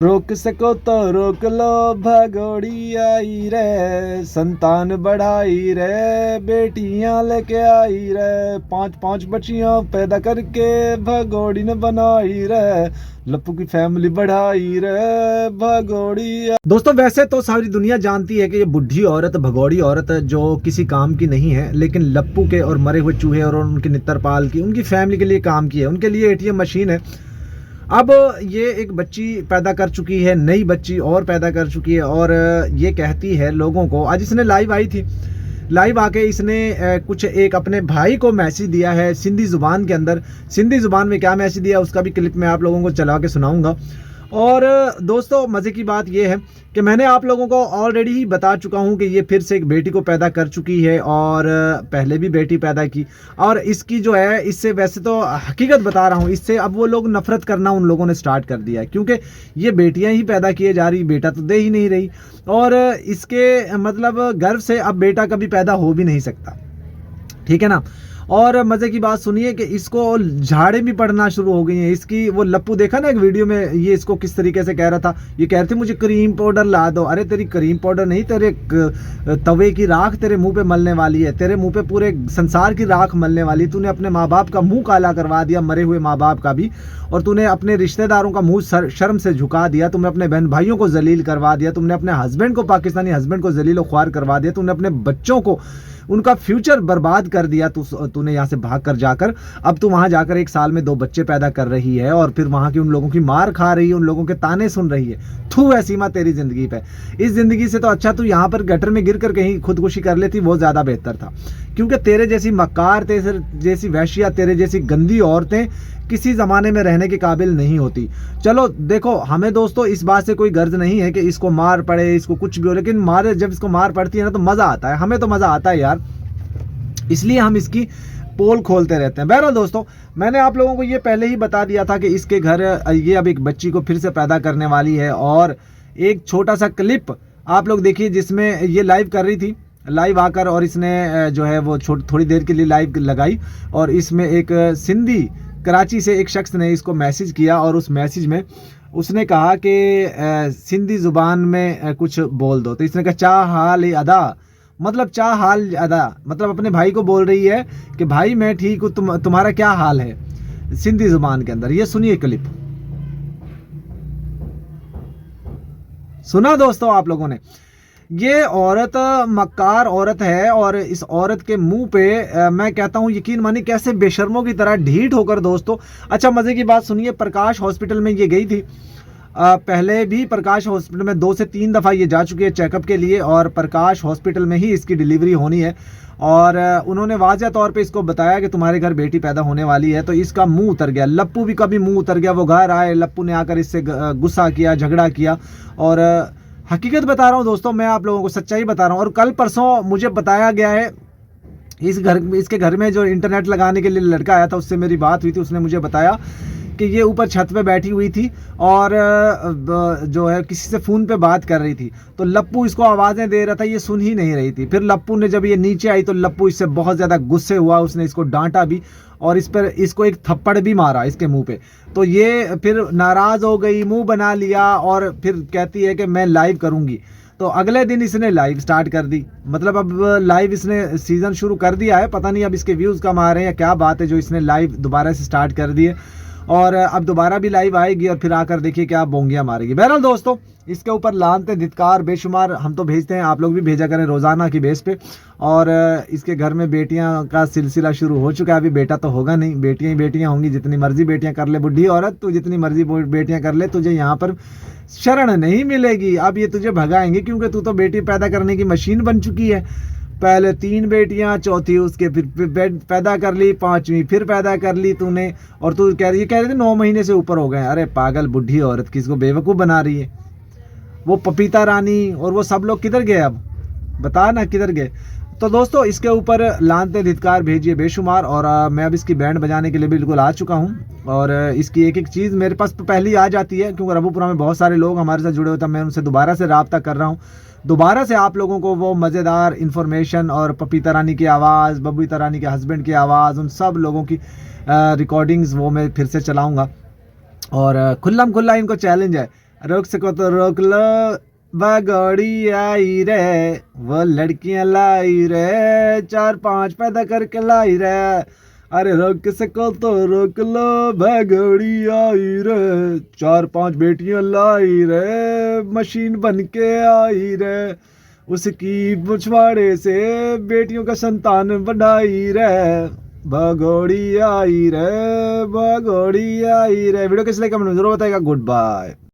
रोक सको तो रोक लो भगोड़ी आई रे, संतान बढ़ाई रे, बेटियां लेके आई रे, पांच पांच बच्चियां पैदा करके भगोड़ी ने बनाई रे, लप्पू की फैमिली बढ़ाई रे भगोड़ी। दोस्तों वैसे तो सारी दुनिया जानती है कि ये बुढ़ी औरत भगोड़ी औरत जो किसी काम की नहीं है, लेकिन लप्पू के और मरे हुए चूहे और उनके नित्तरपाल की उनकी फैमिली के लिए काम की है। उनके लिए एटीएम मशीन है। अब ये एक बच्ची पैदा कर चुकी है, नई बच्ची और पैदा कर चुकी है, और ये कहती है लोगों को, आज इसने लाइव आई थी, लाइव आके इसने कुछ एक अपने भाई को मैसेज दिया है सिंधी ज़ुबान के अंदर। सिंधी ज़ुबान में क्या मैसेज दिया उसका भी क्लिप मैं आप लोगों को चला के सुनाऊंगा। और दोस्तों मज़े की बात यह है कि मैंने आप लोगों को ऑलरेडी ही बता चुका हूं कि ये फिर से एक बेटी को पैदा कर चुकी है, और पहले भी बेटी पैदा की। और इसकी जो है, इससे वैसे तो हकीकत बता रहा हूं, इससे अब वो लोग नफरत करना उन लोगों ने स्टार्ट कर दिया है, क्योंकि ये बेटियां ही पैदा किए जा रही, बेटा तो दे ही नहीं रही। और इसके मतलब गर्भ से अब बेटा कभी पैदा हो भी नहीं सकता, ठीक है ना। और मजे की बात सुनिए कि इसको झाड़े भी पड़ना शुरू हो गई हैं इसकी। वो लप्पू देखा ना एक वीडियो में, ये इसको किस तरीके से कह रहा था, ये कह रहे थे मुझे क्रीम पाउडर ला दो। अरे तेरी क्रीम पाउडर नहीं, तेरे तवे की राख तेरे मुंह पे मलने वाली है, तेरे मुंह पे पूरे संसार की राख मलने वाली। तूने अपने माँ बाप का मुंह काला करवा दिया, मरे हुए माँ बाप का भी, और तूने अपने रिश्तेदारों का मुंह शर्म से झुका दिया, तुमने अपने बहन भाइयों को जलील करवा दिया, तुमने अपने हस्बैंड को, पाकिस्तानी हस्बैंड को जलील ख्वार करवा दिया, तुमने अपने बच्चों को, उनका फ्यूचर बर्बाद कर दिया। तूने यहाँ से भाग कर जाकर अब तू वहां जाकर 1 साल में 2 बच्चे पैदा कर रही है, और फिर वहां की उन लोगों की मार खा रही है, उन लोगों के ताने सुन रही है। थू है सीमा तेरी जिंदगी पे। इस जिंदगी से तो अच्छा तू यहाँ पर गटर में गिर कर कहीं खुदकुशी कर लेती, वो ज्यादा बेहतर था। क्योंकि तेरे जैसी मक्कार, तेरे जैसी वैश्या, तेरे जैसी गंदी औरतें किसी जमाने में रहने के काबिल नहीं होती। चलो देखो, हमें दोस्तों इस बात से कोई गर्ज नहीं है कि इसको मार पड़े, इसको कुछ भी हो, लेकिन मारे जब इसको मार पड़ती है ना तो मजा आता है, हमें तो मजा आता है यार, इसलिए हम इसकी पोल खोलते रहते हैं। बहरहाल दोस्तों, मैंने आप लोगों को ये पहले ही बता दिया था कि इसके घर ये अब एक बच्ची को फिर से पैदा करने वाली है। और एक छोटा सा क्लिप आप लोग देखिए जिसमें ये लाइव कर रही थी, लाइव आकर, और इसने जो है वो थोड़ी देर के लिए लाइव लगाई, और इसमें एक सिंधी कराची से एक शख्स ने इसको मैसेज किया, और उस मैसेज में उसने कहा कि सिंधी ज़ुबान में कुछ बोल दो। तो इसने कहा चाह हाल अदा, मतलब चाह हाल अदा, मतलब अपने भाई को बोल रही है कि भाई मैं ठीक हूँ, तुम्हारा क्या हाल है, सिंधी ज़ुबान के अंदर। ये सुनिए क्लिप, सुना दोस्तों आप लोगों ने। ये औरत मक्कार औरत है, और इस औरत के मुंह पे मैं कहता हूं यकीन मानिए कैसे बेशर्मों की तरह ढीठ होकर दोस्तों। अच्छा मजे की बात सुनिए, प्रकाश हॉस्पिटल में ये गई थी, पहले भी प्रकाश हॉस्पिटल में 2 से 3 दफ़ा ये जा चुकी है चेकअप के लिए, और प्रकाश हॉस्पिटल में ही इसकी डिलीवरी होनी है। और उन्होंने वाज़ह तौर पे इसको बताया कि तुम्हारे घर बेटी पैदा होने वाली है। तो इसका मुंह उतर गया, लप्पू भी कभी मुंह उतर गया। वो घर आए, लप्पू ने आकर इससे गुस्सा किया, झगड़ा किया। और हकीकत बता रहा हूँ दोस्तों, मैं आप लोगों को सच्चाई बता रहा हूँ। और कल परसों मुझे बताया गया है, इसके घर में जो इंटरनेट लगाने के लिए लड़का आया था उससे मेरी बात हुई थी, उसने मुझे बताया कि ये ऊपर छत पे बैठी हुई थी और जो है किसी से फ़ोन पे बात कर रही थी। तो लप्पू इसको आवाज़ें दे रहा था, ये सुन ही नहीं रही थी। फिर लप्पू ने जब ये नीचे आई तो लप्पू इससे बहुत ज़्यादा गुस्से हुआ, उसने इसको डांटा भी, और इसको एक थप्पड़ भी मारा इसके मुंह पे। तो ये फिर नाराज़ हो गई, मुंह बना लिया, और फिर कहती है कि मैं लाइव करूँगी। तो अगले दिन इसने लाइव स्टार्ट कर दी, मतलब अब लाइव इसने सीज़न शुरू कर दिया है। पता नहीं अब इसके व्यूज़ कम आ रहे हैं या क्या बात है जो इसने लाइव दोबारा से स्टार्ट कर दिए, और अब दोबारा भी लाइव आएगी और फिर आकर देखिए क्या बोंगियां मारेगी। बहरहाल दोस्तों, इसके ऊपर लानते धिक्कार बेशुमार हम तो भेजते हैं, आप लोग भी भेजा करें रोज़ाना की बेस पे। और इसके घर में बेटियां का सिलसिला शुरू हो चुका है। अभी बेटा तो होगा नहीं, बेटियां ही बेटियां होंगी। जितनी मर्जी बेटियां कर ले बुढ़ी औरत, तू जितनी मर्जी बेटियां कर ले, तुझे यहाँ पर शरण नहीं मिलेगी। अब ये तुझे भगाएंगे, क्योंकि तू तो बेटी पैदा करने की मशीन बन चुकी है। पहले 3 बेटियां, चौथी उसके फिर पैदा कर ली, 5वीं फिर पैदा कर ली तूने, और तू कह रही थे 9 महीने से ऊपर हो गए। अरे पागल बुढ़ी औरत, किसको बेवकूफ़ बना रही है। वो पपीता रानी और वो सब लोग किधर गए, अब बता ना किधर गए। तो दोस्तों, इसके ऊपर लानते धिक्कार भेजिए बेशुमार। और मैं अब इसकी बैंड बजाने के लिए बिल्कुल आ चुका हूँ, और इसकी एक एक चीज़ मेरे पास तो पहले ही आ जाती है, क्योंकि रबूपुरा में बहुत सारे लोग हमारे साथ जुड़े होते हैं। मैं उनसे दोबारा से रब्ता कर रहा हूँ, दोबारा से आप लोगों को वो मज़ेदार इन्फॉर्मेशन और पपीता रानी की आवाज़, बबीता रानी के हस्बैंड की आवाज़, उन सब लोगों की रिकॉर्डिंग्स वो मैं फिर से चलाऊँगा। और खुल्लम खुल्ला इनको चैलेंज है रोक सको तो रोक लो, भगोड़ी आई रे, वो लड़कियां लाई रे, 4-5 पैदा करके लाई रे। अरे रोक सको तो रोक लो, भगोड़ी आई रे, 4-5 बेटियां लाई रे, मशीन बन के आई रे, उसकी पिछवाड़े से बेटियों का संतान बढ़ाई रे, भगोड़ी आई रे, भगोड़ी आई रे। वीडियो कैसे लगा कमेंट में जरूर बताएगा। Good bye.